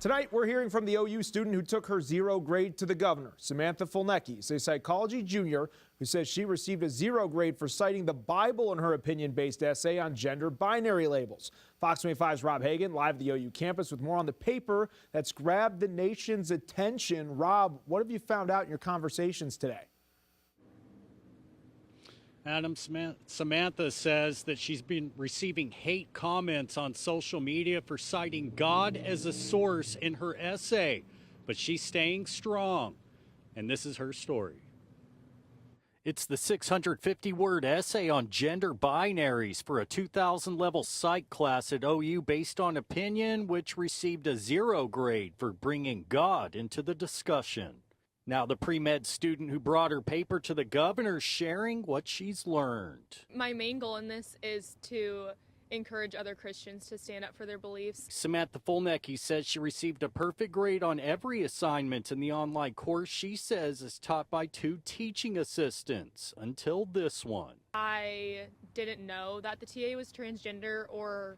Tonight, we're hearing from the OU student who took her 0 grade to the governor. Samantha Fulnecky is a psychology junior who says she received a 0 grade for citing the Bible in her opinion-based essay on gender binary labels. Fox 25's Rob Hagan live at the OU campus with more on the paper that's grabbed the nation's attention. Rob, what have you found out in your conversations today? Adam, Samantha says that she's been receiving hate comments on social media for citing God as a source in her essay, but she's staying strong. And this is her story. It's the 650-word essay on gender binaries for a 2000-level psych class at OU based on opinion, which received a 0 grade for bringing God into the discussion. Now, the pre-med student who brought her paper to the governor sharing what she's learned. My main goal in this is to encourage other Christians to stand up for their beliefs. Samantha Fulnecky says she received a perfect grade on every assignment in the online course she says is taught by 2 teaching assistants until this one. I didn't know that the TA was transgender or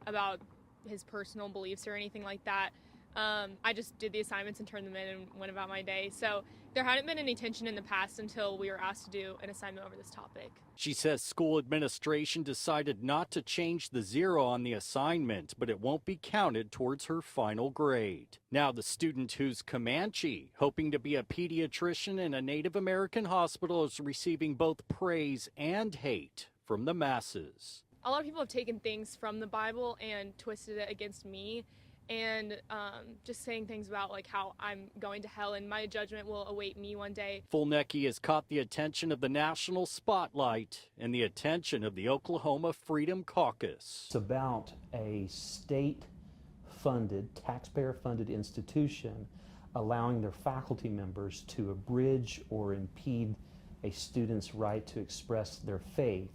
about his personal beliefs or anything like that. I just did the assignments and turned them in and went about my day. So there hadn't been any tension in the past until we were asked to do an assignment over this topic. She says school administration decided not to change the 0 on the assignment, but it won't be counted towards her final grade. Now the student who's Comanche, hoping to be a pediatrician in a Native American hospital, is receiving both praise and hate from the masses. A lot of people have taken things from the Bible and twisted it against me. And just saying things about like how I'm going to hell and my judgment will await me one day. Fulnecky has caught the attention of the national spotlight and the attention of the Oklahoma Freedom Caucus. It's about a state-funded, taxpayer-funded institution allowing their faculty members to abridge or impede a student's right to express their faith.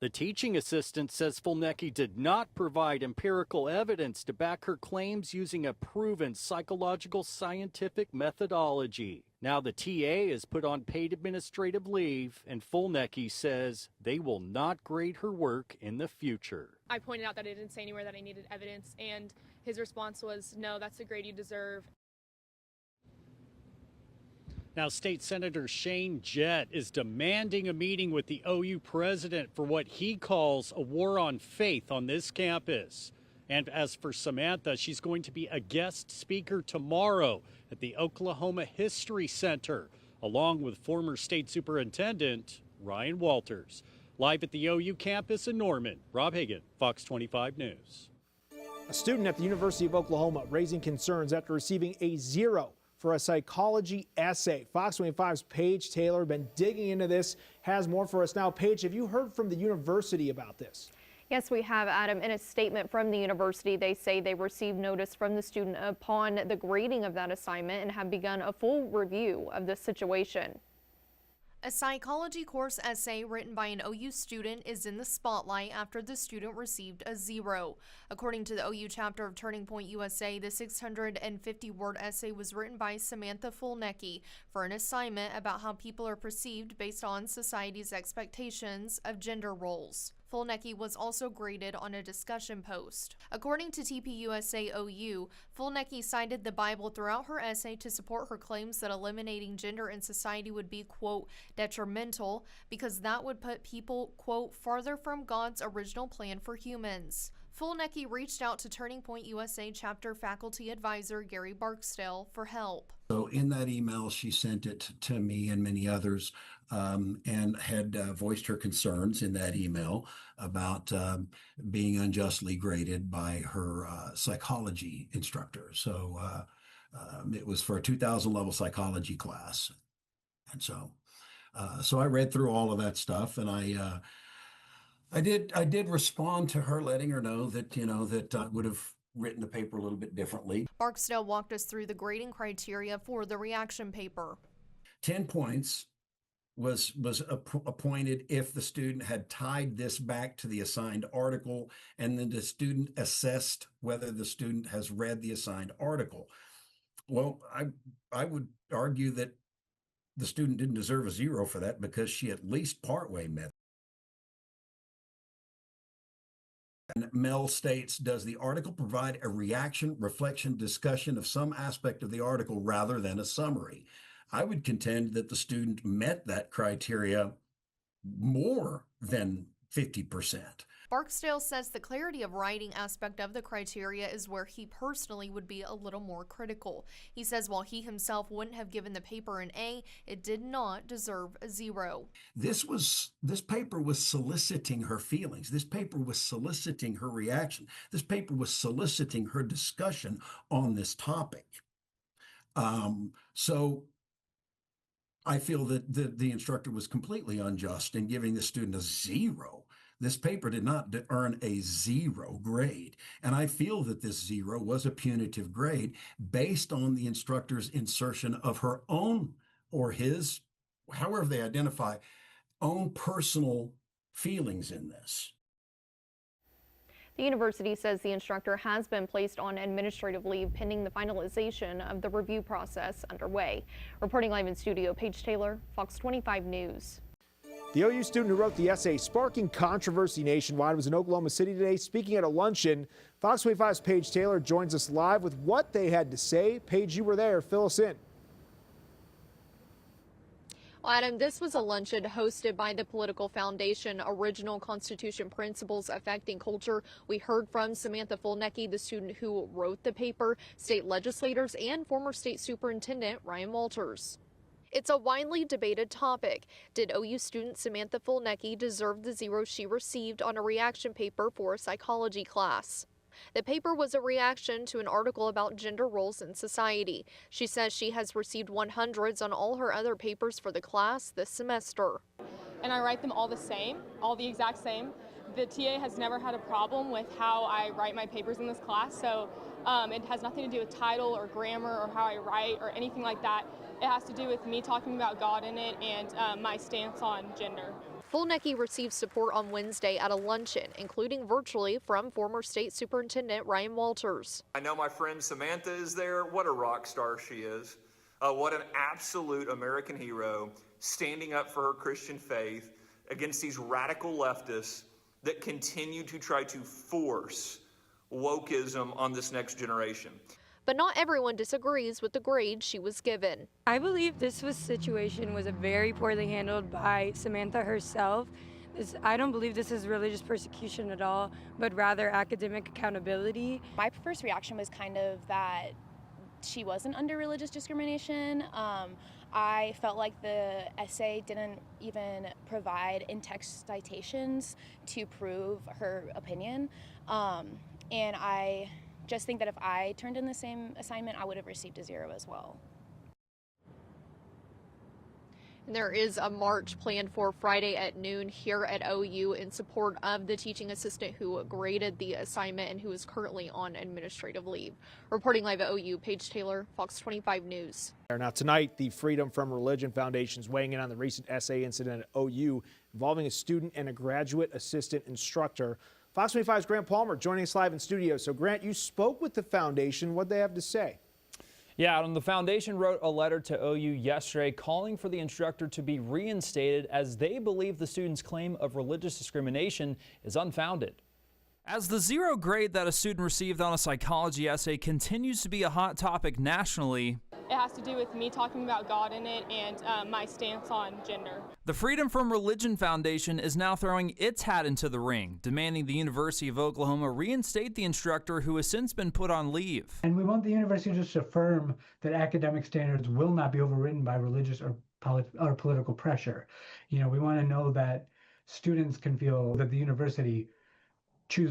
The teaching assistant says Fulnecky did not provide empirical evidence to back her claims using a proven psychological scientific methodology. Now the TA is put on paid administrative leave, and Fulnecky says they will not grade her work in the future. I pointed out that I didn't say anywhere that I needed evidence, and his response was, no, that's the grade you deserve. Now, State Senator Shane Jett is demanding a meeting with the OU president for what he calls a war on faith on this campus. And as for Samantha, she's going to be a guest speaker tomorrow at the Oklahoma History Center, along with former State Superintendent Ryan Walters. Live at the OU campus in Norman, Rob Hagan, Fox 25 News. A student at the University of Oklahoma raising concerns after receiving a 0 for a psychology essay. Fox 25's Paige Taylor been digging into this, has more for us now. Paige, have you heard from the university about this? Yes, we have, Adam. In a statement from the university, they say they received notice from the student upon the grading of that assignment and have begun a full review of the situation. A psychology course essay written by an OU student is in the spotlight after the student received a 0. According to the OU chapter of Turning Point USA, the 650-word essay was written by Samantha Fulnecky for an assignment about how people are perceived based on society's expectations of gender roles. Fulnecky was also graded on a discussion post. According to TPUSA OU, Fulnecky cited the Bible throughout her essay to support her claims that eliminating gender in society would be, quote, detrimental because that would put people, quote, farther from God's original plan for humans. Fulnecky reached out to Turning Point USA chapter faculty advisor Gary Barksdale for help. So in that email, she sent it to me and many others and had voiced her concerns in that email about being unjustly graded by her psychology instructor. So it was for a 2000 level psychology class. And so I read through all of that stuff, and I did respond to her, letting her know that, that I would have written the paper a little bit differently. Barksdale walked us through the grading criteria for the reaction paper. 10 points was appointed if the student had tied this back to the assigned article, and then the student assessed whether the student has read the assigned article. Well, I would argue that the student didn't deserve a 0 for that because she at least partway met And Mel states, does the article provide a reaction, reflection, discussion of some aspect of the article rather than a summary? I would contend that the student met that criteria more than 50%. Barksdale says the clarity of writing aspect of the criteria is where he personally would be a little more critical. He says while he himself wouldn't have given the paper an A, it did not deserve a 0. This paper was soliciting her feelings. This paper was soliciting her reaction. This paper was soliciting her discussion on this topic. So I feel that the instructor was completely unjust in giving the student a 0. This paper did not earn a 0 grade. And I feel that this 0 was a punitive grade based on the instructor's insertion of her own or his, however they identify, own personal feelings in this. The university says the instructor has been placed on administrative leave pending the finalization of the review process underway. Reporting live in studio, Paige Taylor, Fox 25 News. The OU student who wrote the essay sparking controversy nationwide was in Oklahoma City today speaking at a luncheon. Fox 25's Paige Taylor joins us live with what they had to say. Paige, you were there. Fill us in. Well, Adam, this was a luncheon hosted by the Political Foundation Original Constitution Principles Affecting Culture. We heard from Samantha Fulnecky, the student who wrote the paper, state legislators, and former state superintendent Ryan Walters. It's a widely debated topic. Did OU student Samantha Fulnecky deserve the 0 she received on a reaction paper for a psychology class? The paper was a reaction to an article about gender roles in society. She says she has received 100s on all her other papers for the class this semester. And I write them all the same, all the exact same. The TA has never had a problem with how I write my papers in this class, so it has nothing to do with title or grammar or how I write or anything like that. It has to do with me talking about God in it and my stance on gender. Fulnecky received support on Wednesday at a luncheon, including virtually from former state superintendent Ryan Walters. I know my friend Samantha is there. What a rock star she is. What an absolute American hero, standing up for her Christian faith against these radical leftists that continue to try to force wokeism on this next generation. But not everyone disagrees with the grade she was given. I believe this situation was very poorly handled by Samantha herself. I don't believe this is religious persecution at all, but rather academic accountability. My first reaction was kind of that she wasn't under religious discrimination. I felt like the essay didn't even provide in-text citations to prove her opinion. And I just think that if I turned in the same assignment, I would have received a 0 as well. And there is a march planned for Friday at noon here at OU in support of the teaching assistant who graded the assignment and who is currently on administrative leave. Reporting live at OU, Paige Taylor, Fox 25 News. Now tonight, the Freedom from Religion Foundation is weighing in on the recent essay incident at OU involving a student and a graduate assistant instructor. Fox 25's Grant Palmer joining us live in studio. So Grant, you spoke with the foundation. What they have to say? Yeah, Adam, the foundation wrote a letter to OU yesterday calling for the instructor to be reinstated as they believe the student's claim of religious discrimination is unfounded. As the 0 grade that a student received on a psychology essay continues to be a hot topic nationally, It has to do with me talking about God in it and my stance on gender. the Freedom from Religion Foundation is now throwing its hat into the ring, demanding the University of Oklahoma reinstate the instructor who has since been put on leave. And we want the university to just affirm that academic standards will not be overridden by religious or political pressure. You know, we want to know that students can feel that the university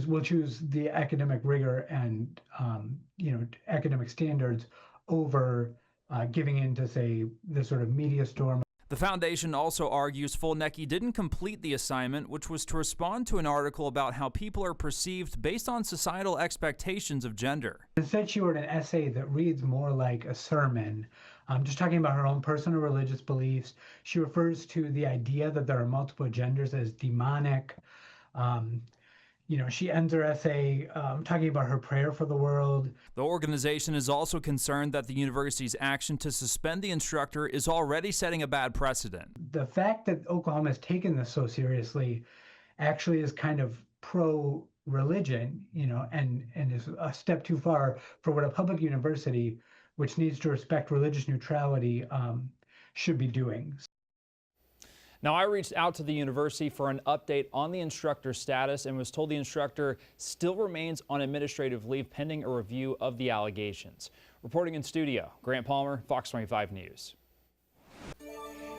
will choose the academic rigor and academic standards over giving in to, say, the sort of media storm. The foundation also argues Fulnecky didn't complete the assignment, which was to respond to an article about how people are perceived based on societal expectations of gender. Instead, she wrote an essay that reads more like a sermon, just talking about her own personal religious beliefs. She refers to the idea that there are multiple genders as demonic. She ends her essay talking about her prayer for the world. The organization is also concerned that the university's action to suspend the instructor is already setting a bad precedent. The fact that Oklahoma has taken this so seriously actually is kind of pro religion, and is a step too far for what a public university, which needs to respect religious neutrality, should be doing. Now, I reached out to the university for an update on the instructor's status and was told the instructor still remains on administrative leave pending a review of the allegations. Reporting in studio, Grant Palmer, Fox 25 News.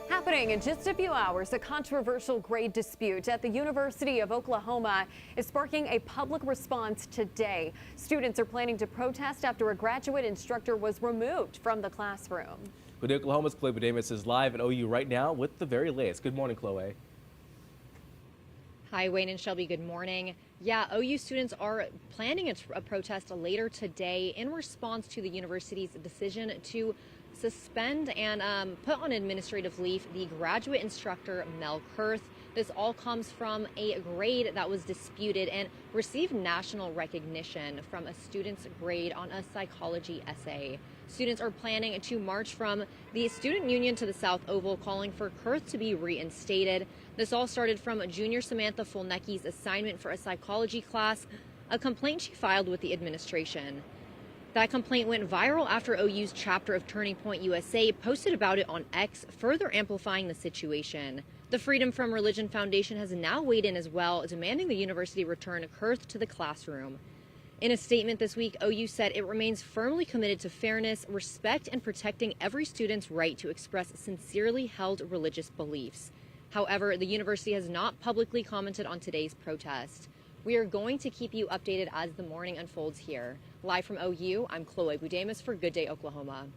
Happening in just a few hours, a controversial grade dispute at the University of Oklahoma is sparking a public response today. Students are planning to protest after a graduate instructor was removed from the classroom. With Oklahoma's Chloe Budamus is live at OU right now with the very latest. Good morning, Chloe. Hi, Wayne and Shelby. Good morning. Yeah, OU students are planning a protest later today in response to the university's decision to suspend and put on administrative leave the graduate instructor, Mel Kurth. This all comes from a grade that was disputed and received national recognition from a student's grade on a psychology essay. Students are planning to march from the student union to the South Oval, calling for Kurth to be reinstated. This all started from junior Samantha Fulnecky's assignment for a psychology class, a complaint she filed with the administration. That complaint went viral after OU's chapter of Turning Point USA posted about it on X, further amplifying the situation. The Freedom from Religion Foundation has now weighed in as well, demanding the university return Kurth to the classroom. In a statement this week, OU said it remains firmly committed to fairness, respect, and protecting every student's right to express sincerely held religious beliefs. However, the university has not publicly commented on today's protest. We are going to keep you updated as the morning unfolds here. Live from OU, I'm Chloe Budamus for Good Day Oklahoma.